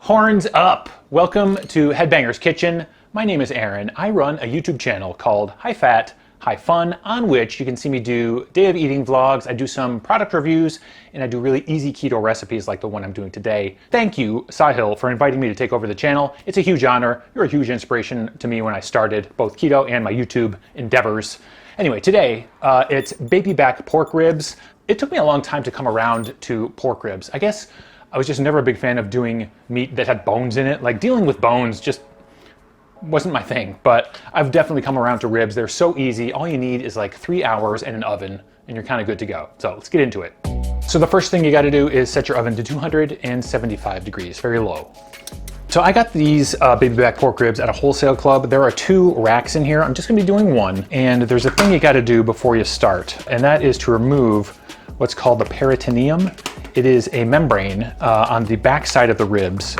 Horns up! Welcome to Headbanger's Kitchen. My name is Aaron. I run a YouTube channel called High Fat, High Fun, on which you can see me do day of eating vlogs. I do some product reviews, and I do really easy keto recipes like the one I'm doing today. Thank you, Sahil, for inviting me to take over the channel. It's a huge honor. You're a huge inspiration to me when I started both keto and my YouTube endeavors. Anyway, today it's baby back pork ribs. It took me a long time to come around to pork ribs. I guess I was just never a big fan of doing meat that had bones in it. Like, dealing with bones just wasn't my thing, but I've definitely come around to ribs. They're so easy. All you need is like 3 hours and an oven and you're kind of good to go. So let's get into it. So the first thing you got to do is set your oven to 275 degrees, very low. So I got these baby back pork ribs at a wholesale club. There are 2 racks in here. I'm just gonna be doing one. And there's a thing you got to do before you start, and that is to remove what's called the peritoneum. It is a membrane on the back side of the ribs.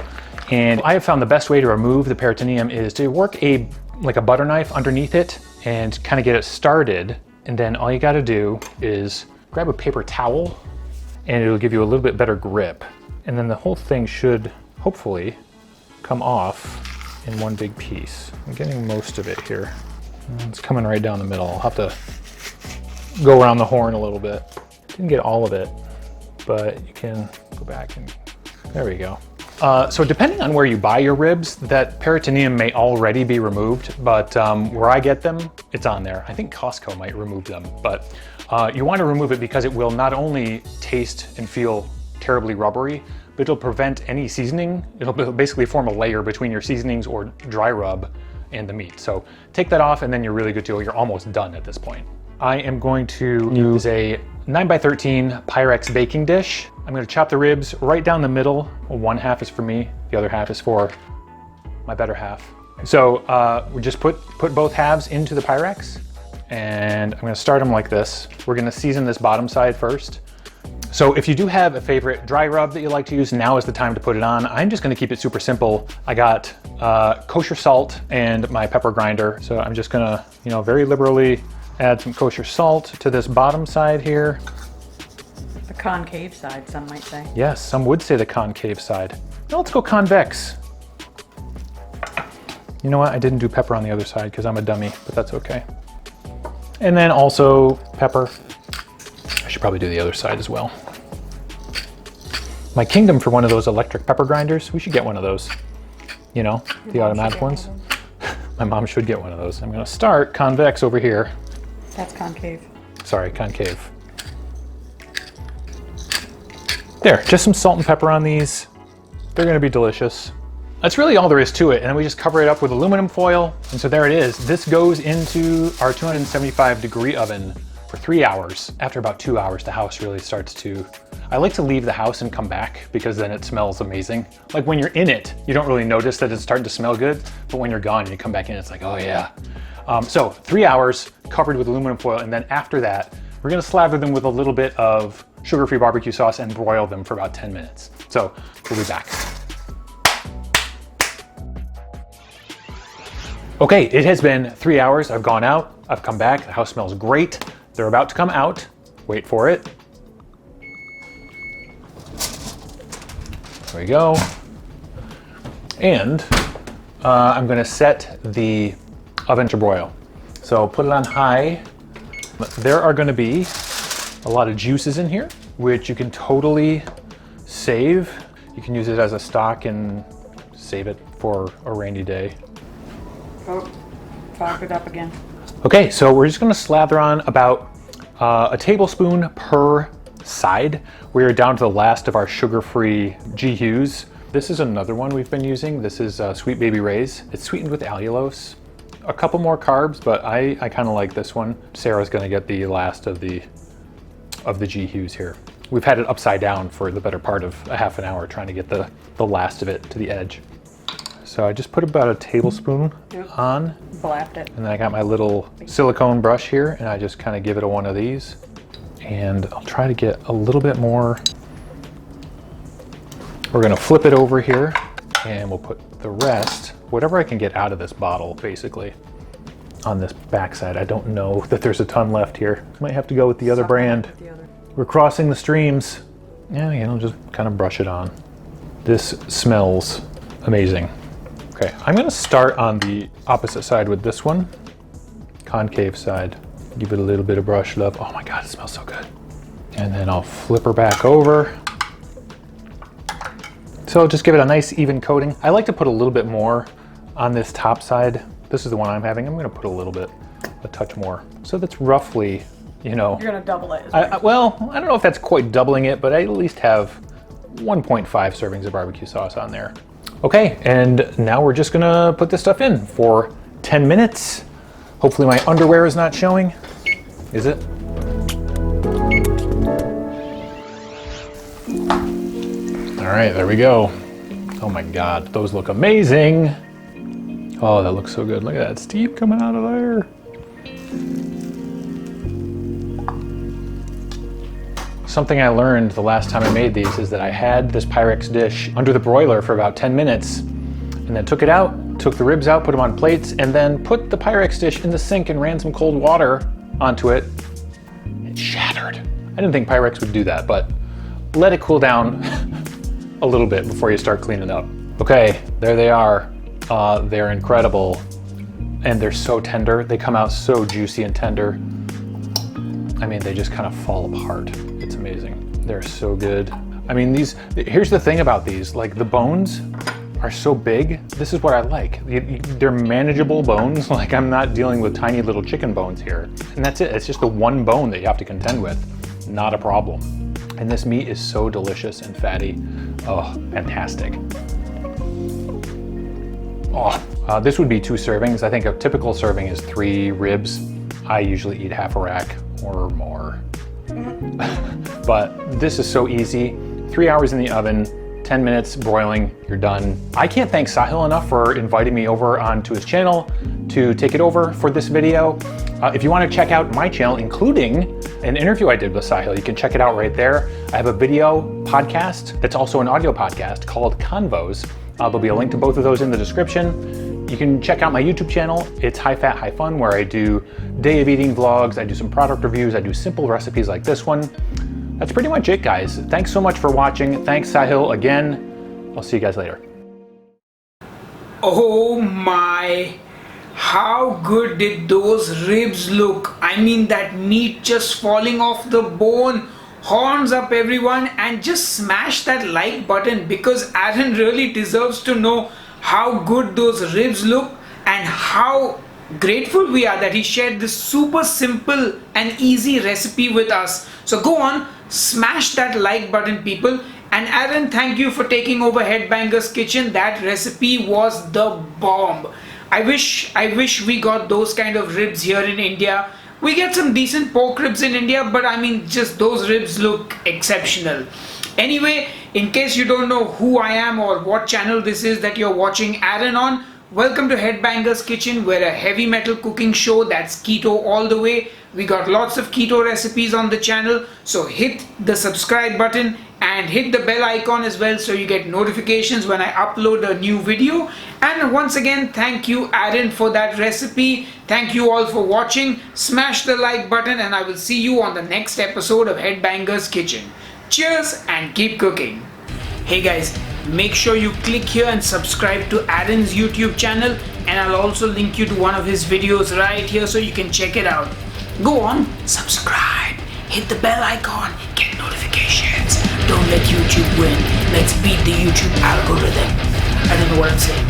And I have found the best way to remove the peritoneum is to work like a butter knife underneath it and kind of get it started. And then all you got to do is grab a paper towel and it'll give you a little bit better grip. And then the whole thing should hopefully come off in one big piece. I'm getting most of it here. It's coming right down the middle. I'll have to go around the horn a little bit. Didn't get all of it, but you can go back and there we go. So depending on where you buy your ribs, that peritoneum may already be removed, but where I get them, it's on there. I think Costco might remove them, but you want to remove it because it will not only taste and feel terribly rubbery, but it'll prevent any seasoning. It'll basically form a layer between your seasonings or dry rub and the meat. So take that off and then you're really good to go. You're almost done at this point. I am going to use a 9x13 Pyrex baking dish. I'm going to chop the ribs right down the middle. One half is for me, the other half is for my better half. So we just put both halves into the Pyrex, and I'm going to start them like this. We're going to season this bottom side first. So if you do have a favorite dry rub that you like to use, now is the time to put it on. I'm just going to keep it super simple. I got kosher salt and my pepper grinder. So I'm just going to, very liberally add some kosher salt to this bottom side here. The concave side, some might say. Yes, some would say the concave side. Now let's go convex. You know what? I didn't do pepper on the other side because I'm a dummy, but that's okay. And then also pepper. I should probably do the other side as well. My kingdom for one of those electric pepper grinders. We should get one of those. You know, the automatic ones. My mom should get one of those. I'm going to start convex over here. That's concave. Sorry, concave. There, just some salt and pepper on these. They're gonna be delicious. That's really all there is to it. And then we just cover it up with aluminum foil. And so there it is. This goes into our 275 degree oven for 3 hours. After about 2 hours, the house really starts to, I like to leave the house and come back because then it smells amazing. Like when you're in it, you don't really notice that it's starting to smell good, but when you're gone, you come back in, it's like, oh yeah. So 3 hours covered with aluminum foil. And then after that, we're gonna slather them with a little bit of sugar-free barbecue sauce and broil them for about 10 minutes. So we'll be back. Okay, it has been 3 hours. I've gone out, I've come back. The house smells great. They're about to come out. Wait for it. There we go. And I'm gonna set the oven to broil. So put it on high. There are gonna be a lot of juices in here, which you can totally save. You can use it as a stock and save it for a rainy day. Oh, fogged it up again. Okay, so we're just gonna slather on about a tablespoon per side. We are down to the last of our sugar-free GHUs. This is another one we've been using. This is Sweet Baby Ray's. It's sweetened with allulose. A couple more carbs, but I kind of like this one. Sarah's gonna get the last of the GHUs here. We've had it upside down for the better part of a half an hour trying to get the last of it to the edge. So I just put about a tablespoon on. Blapped it. And then I got my little silicone brush here and I just kind of give it one of these. And I'll try to get a little bit more. We're gonna flip it over here and we'll put the rest, whatever I can get out of this bottle, basically, on this backside. I don't know that there's a ton left here. Might have to go with the other brand. We're crossing the streams. Yeah, just kind of brush it on. This smells Amazing. Okay, I'm gonna start on the opposite side with this one. Concave side. Give it a little bit of brush love. Oh my God, it smells so good. And then I'll flip her back over. So just give it a nice even coating. I like to put a little bit more on this top side. This is the one I'm having. I'm gonna put a little bit, a touch more. So that's roughly, you know. You're gonna double it. Well, I don't know if that's quite doubling it, but I at least have 1.5 servings of barbecue sauce on there. Okay, and now we're just gonna put this stuff in for 10 minutes. Hopefully my underwear is not showing. Is it? All right, there we go. Oh my God, those look amazing. Oh, that looks so good. Look at that steam coming out of there. Something I learned the last time I made these is that I had this Pyrex dish under the broiler for about 10 minutes and then took it out, took the ribs out, put them on plates, and then put the Pyrex dish in the sink and ran some cold water onto it. It shattered. I didn't think Pyrex would do that, but let it cool down a little bit before you start cleaning up. Okay, there they are. They're incredible and they're so tender. They come out so juicy and tender. I mean, they just kind of fall apart. It's amazing. They're so good. I mean, here's the thing about these, like the bones are so big. This is what I like. They're manageable bones. Like I'm not dealing with tiny little chicken bones here. And that's it. It's just the one bone that you have to contend with. Not a problem. And this meat is so delicious and fatty. Oh, fantastic. Oh, this would be 2 servings. I think a typical serving is 3 ribs. I usually eat half a rack or more. But this is so easy. 3 hours in the oven, 10 minutes broiling, you're done. I can't thank Sahil enough for inviting me over onto his channel to take it over for this video. If you want to check out my channel, including an interview I did with Sahil, you can check it out right there. I have a video podcast that's also an audio podcast called Convos. There'll be a link to both of those in the description. You can check out my YouTube channel. It's High Fat, High Fun, where I do day of eating vlogs. I do some product reviews. I do simple recipes like this one. That's pretty much it, guys. Thanks so much for watching. Thanks, Sahil, again. I'll see you guys later. Oh my, how good did those ribs look? I mean, that meat just falling off the bone. Horns up, everyone, and just smash that like button because Aaron really deserves to know how good those ribs look and how grateful we are that he shared this super simple and easy recipe with us. So go on, smash that like button, people. And Aaron, thank you for taking over Headbanger's Kitchen. That recipe was the bomb. I wish we got those kind of ribs here in India. We get some decent pork ribs in India, but I mean, just those ribs look exceptional. Anyway, in case you don't know who I am or what channel this is that you're watching Aaron on, welcome to Headbanger's Kitchen. We're a heavy metal cooking show that's keto all the way. We got lots of keto recipes on the channel, so hit the subscribe button and hit the bell icon as well so you get notifications when I upload a new video. And once again, thank you Aaron for that recipe. Thank you all for watching. Smash the like button and I will see you on the next episode of Headbanger's Kitchen. Cheers and keep cooking. Hey guys, make sure you click here and subscribe to Aaron's YouTube channel, and I'll also link you to one of his videos right here so you can check it out. Go on, subscribe, hit the bell icon, get notifications. Don't let YouTube win. Let's beat the YouTube algorithm. I don't know what I'm saying.